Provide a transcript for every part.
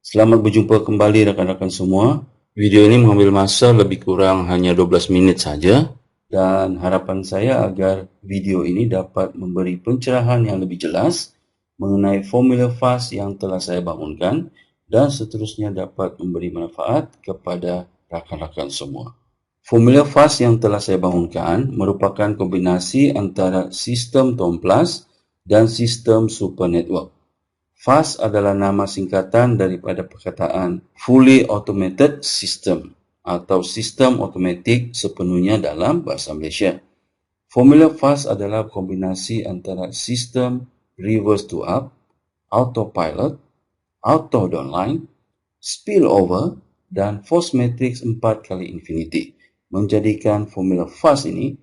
Selamat berjumpa kembali rakan-rakan semua. Video ini mengambil masa lebih kurang hanya 12 minit saja dan harapan saya agar video ini dapat memberi pencerahan yang lebih jelas mengenai formula FAST yang telah saya bangunkan dan seterusnya dapat memberi manfaat kepada rakan-rakan semua. Formula FAST yang telah saya bangunkan merupakan kombinasi antara sistem Tom Plus dan sistem Super Network. FAST adalah nama singkatan daripada perkataan Fully Automated System atau sistem otomatik sepenuhnya dalam bahasa Malaysia. Formula FAST adalah kombinasi antara sistem reverse to up, autopilot, auto downline, spillover dan force matrix 4 kali infinity, menjadikan formula FAST ini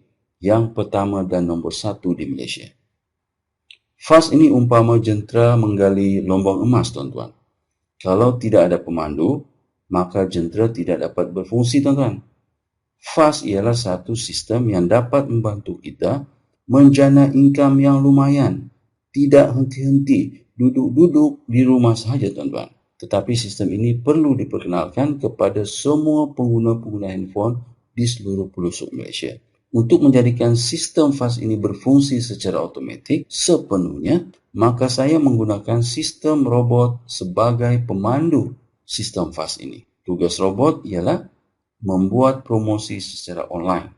yang pertama dan nombor 1 di Malaysia. FAST ini umpama jentera menggali lombang emas, tuan-tuan. Kalau tidak ada pemandu, maka jentera tidak dapat berfungsi, tuan-tuan. FAST ialah satu sistem yang dapat membantu kita menjana income yang lumayan. Tidak henti-henti, duduk-duduk di rumah sahaja, tuan-tuan. Tetapi sistem ini perlu diperkenalkan kepada semua pengguna-pengguna handphone di seluruh pelosok Malaysia. Untuk menjadikan sistem FAST ini berfungsi secara otomatik sepenuhnya, maka saya menggunakan sistem robot sebagai pemandu sistem FAST ini. Tugas robot ialah membuat promosi secara online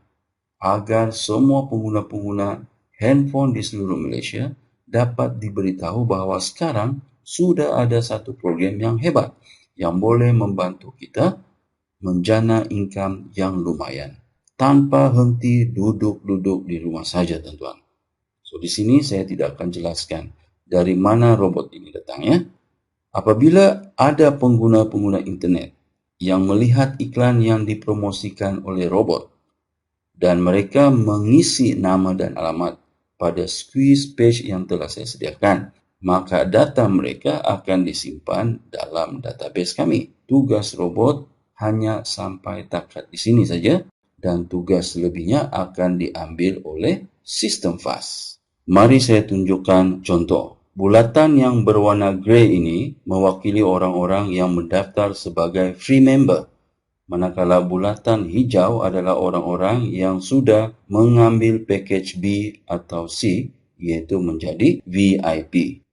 agar semua pengguna-pengguna handphone di seluruh Malaysia dapat diberitahu bahawa sekarang sudah ada satu program yang hebat yang boleh membantu kita menjana income yang lumayan tanpa henti duduk-duduk di rumah saja, tuan-tuan. So, di sini saya tidak akan jelaskan dari mana robot ini datangnya. Apabila ada pengguna-pengguna internet yang melihat iklan yang dipromosikan oleh robot dan mereka mengisi nama dan alamat pada squeeze page yang telah saya sediakan, maka data mereka akan disimpan dalam database kami. Tugas robot hanya sampai takat di sini saja dan tugas selebihnya akan diambil oleh sistem FAST. Mari saya tunjukkan contoh. Bulatan yang berwarna grey ini mewakili orang-orang yang mendaftar sebagai free member. Manakala bulatan hijau adalah orang-orang yang sudah mengambil package B atau C, iaitu menjadi VIP.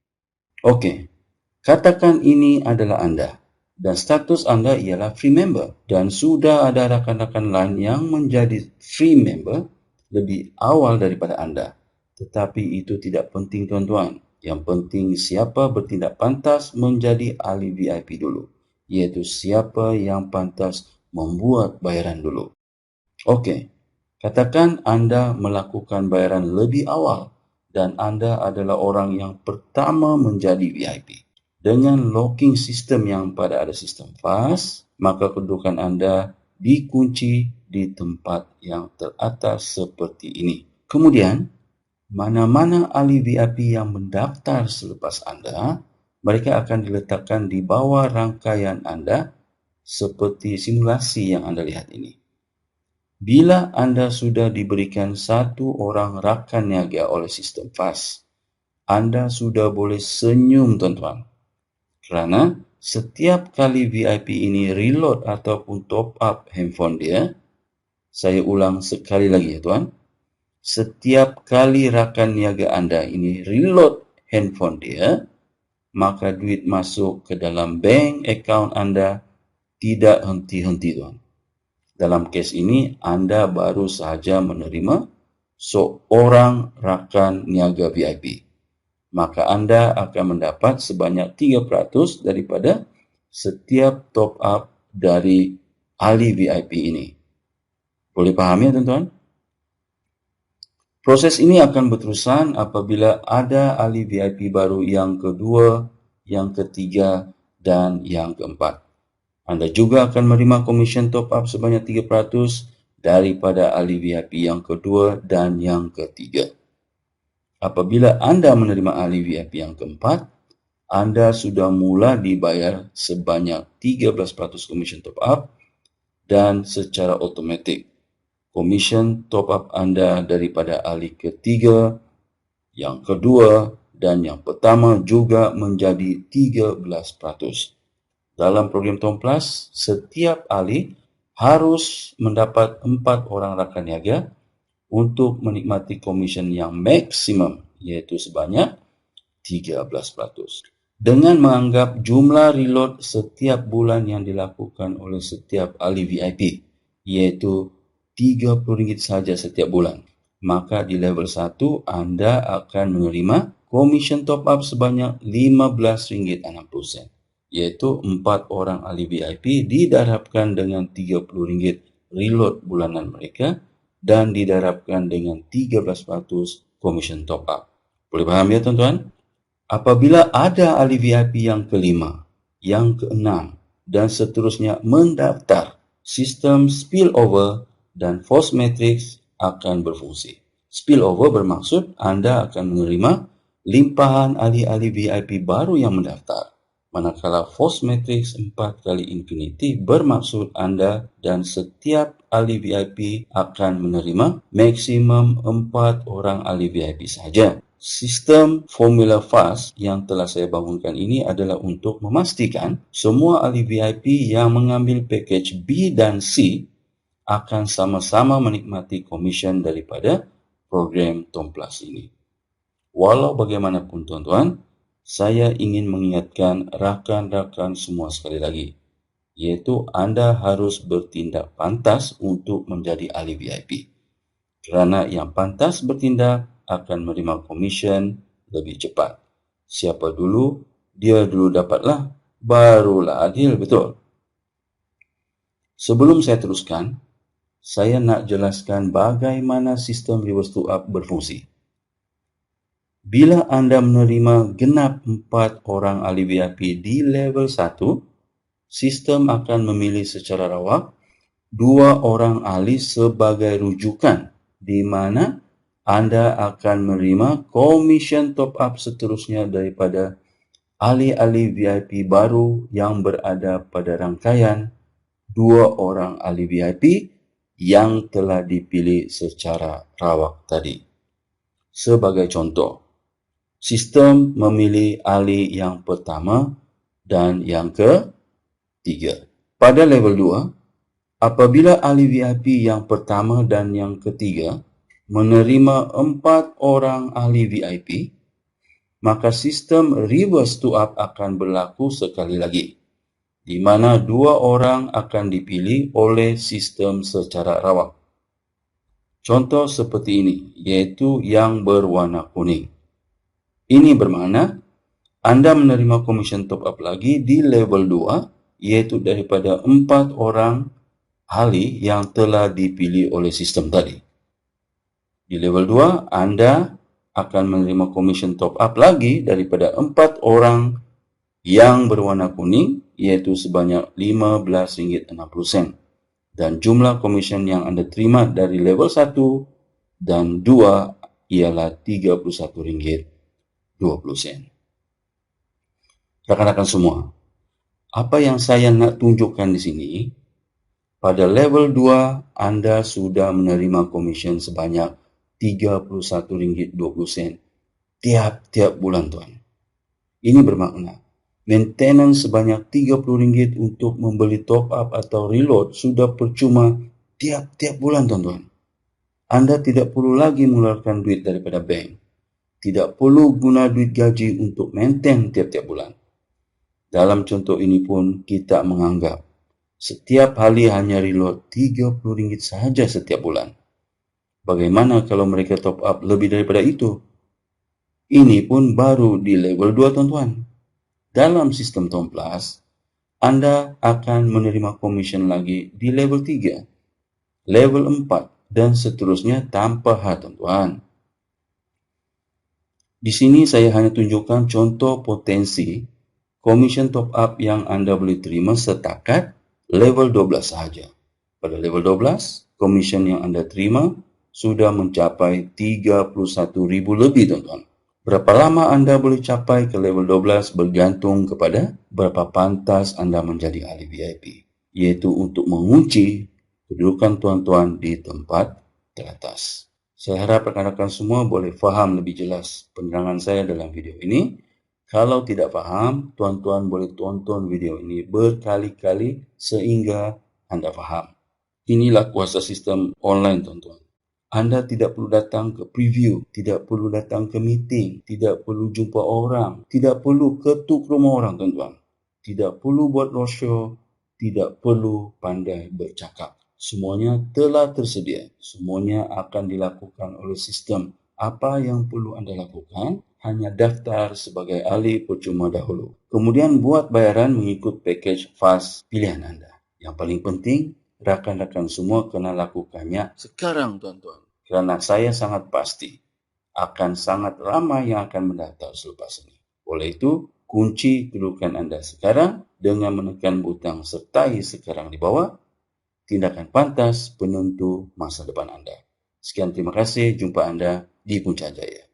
Okey, katakan ini adalah anda dan status anda ialah free member dan sudah ada rakan-rakan lain yang menjadi free member lebih awal daripada anda. Tetapi itu tidak penting, tuan-tuan. Yang penting siapa bertindak pantas menjadi ahli VIP dulu, iaitu siapa yang pantas membuat bayaran dulu. Okey, katakan anda melakukan bayaran lebih awal dan anda adalah orang yang pertama menjadi VIP. Dengan locking sistem yang pada ada sistem FAST, maka kedudukan anda dikunci di tempat yang teratas seperti ini. Kemudian, mana-mana ahli VIP yang mendaftar selepas anda, mereka akan diletakkan di bawah rangkaian anda seperti simulasi yang anda lihat ini. Bila anda sudah diberikan satu orang rakan niaga oleh sistem FAST, anda sudah boleh senyum, tuan-tuan. Kerana setiap kali VIP ini reload ataupun top up handphone dia, saya ulang sekali lagi ya tuan, setiap kali rakan niaga anda ini reload handphone dia, maka duit masuk ke dalam bank account anda tidak henti-henti, tuan. Dalam kes ini, anda baru sahaja menerima seorang rakan niaga VIP. Maka anda akan mendapat sebanyak 3% daripada setiap top up dari ahli VIP ini. Boleh paham ya, tuan-tuan? Proses ini akan berterusan apabila ada ahli VIP baru yang kedua, yang ketiga, dan yang keempat. Anda juga akan menerima komisen top up sebanyak 3% daripada ahli VIP yang kedua dan yang ketiga. Apabila anda menerima ahli VIP yang keempat, anda sudah mula dibayar sebanyak 13% komisen top up dan secara automatik komisen top up anda daripada ahli ketiga, yang kedua dan yang pertama juga menjadi 13%. Dalam program Tom Plus, setiap ahli harus mendapat 4 orang rakan niaga untuk menikmati komisen yang maksimum, yaitu sebanyak 13%. Dengan menganggap jumlah reload setiap bulan yang dilakukan oleh setiap ahli VIP, yaitu RM30 saja setiap bulan, maka di level 1 Anda akan menerima komisen top up sebanyak RM15.60, yaitu 4 orang ahli VIP didarabkan dengan RM30 reload bulanan mereka dan didarabkan dengan 13% komisen top up. Boleh paham ya tuan-tuan? Apabila ada ahli VIP yang kelima, yang keenam, dan seterusnya mendaftar, sistem spillover dan force matrix akan berfungsi. Spillover bermaksud Anda akan menerima limpahan ahli-ahli VIP baru yang mendaftar. Manakala force matrix 4 kali infinity bermaksud Anda dan setiap ahli VIP akan menerima maksimum 4 orang ahli VIP saja. Sistem formula FAST yang telah saya bangunkan ini adalah untuk memastikan semua ahli VIP yang mengambil package B dan C akan sama-sama menikmati komisen daripada program Tom Plus ini. Walau bagaimanapun tuan-tuan, saya ingin mengingatkan rakan-rakan semua sekali lagi, yaitu Anda harus bertindak pantas untuk menjadi ahli VIP. Kerana yang pantas bertindak akan menerima komisen lebih cepat. Siapa dulu, dia dulu dapatlah, barulah adil, betul? Sebelum saya teruskan, saya nak jelaskan bagaimana sistem reverse to up berfungsi. Bila Anda menerima genap 4 orang ahli VIP di level 1, sistem akan memilih secara rawak 2 orang ahli sebagai rujukan di mana Anda akan menerima komisen top up seterusnya daripada ahli-ahli VIP baru yang berada pada rangkaian 2 orang ahli VIP yang telah dipilih secara rawak tadi. Sebagai contoh, sistem memilih ahli yang pertama dan yang ketiga. Pada level 2, apabila ahli VIP yang pertama dan yang ketiga menerima 4 orang ahli VIP, maka sistem reverse to up akan berlaku sekali lagi, di mana 2 orang akan dipilih oleh sistem secara rawak. Contoh seperti ini, yaitu yang berwarna kuning. Ini bermakna Anda menerima komisen top up lagi di level 2, yaitu daripada 4 orang ahli yang telah dipilih oleh sistem tadi. Di level 2, Anda akan menerima komisen top up lagi daripada 4 orang yang berwarna kuning, iaitu sebanyak RM15.60. Dan jumlah komisen yang Anda terima dari level 1 dan 2 ialah RM31.20. Rakan-rakan semua, apa yang saya nak tunjukkan di sini, pada level 2 Anda sudah menerima komisen sebanyak RM31.20 tiap-tiap bulan, tuan. Ini bermakna maintenance sebanyak RM30 untuk membeli top up atau reload sudah percuma tiap-tiap bulan, tuan-tuan. Anda tidak perlu lagi mengeluarkan duit daripada bank. Tidak perlu guna duit gaji untuk maintain tiap-tiap bulan. Dalam contoh ini pun kita menganggap setiap ahli hanya reload RM30 sahaja setiap bulan. Bagaimana kalau mereka top up lebih daripada itu? Ini pun baru di level 2, tuan-tuan. Dalam sistem Tom Plus, Anda akan menerima komisen lagi di level 3, level 4, dan seterusnya tanpa had, tuan-tuan. Di sini saya hanya tunjukkan contoh potensi komisen top up yang Anda boleh terima setakat level 12 sahaja. Pada level 12, komisen yang Anda terima sudah mencapai RM31,000 lebih, tuan-tuan. Berapa lama Anda boleh capai ke level 12 bergantung kepada berapa pantas Anda menjadi ahli VIP, yaitu untuk mengunci kedudukan tuan-tuan di tempat teratas. Saya harap rakan-rakan semua boleh faham lebih jelas penerangan saya dalam video ini. Kalau tidak paham, tuan-tuan boleh tonton video ini berkali-kali sehingga Anda paham. Inilah kuasa sistem online, tuan-tuan. Anda tidak perlu datang ke preview, tidak perlu datang ke meeting, tidak perlu jumpa orang, tidak perlu ketuk rumah orang, tuan-tuan. Tidak perlu buat roadshow, tidak perlu pandai bercakap. Semuanya telah tersedia. Semuanya akan dilakukan oleh sistem. Apa yang perlu Anda lakukan? Hanya daftar sebagai ahli percuma dahulu. Kemudian buat bayaran mengikut package fast pilihan Anda. Yang paling penting, rakan-rakan semua kena lakukannya sekarang, tuan-tuan. Kerana saya sangat pasti akan sangat ramai yang akan mendaftar selepas ini. Oleh itu, kunci kedudukan Anda sekarang dengan menekan butang sertai sekarang di bawah. Tindakan pantas penentu masa depan Anda. Sekian, terima kasih. Jumpa Anda di Puncak Jaya.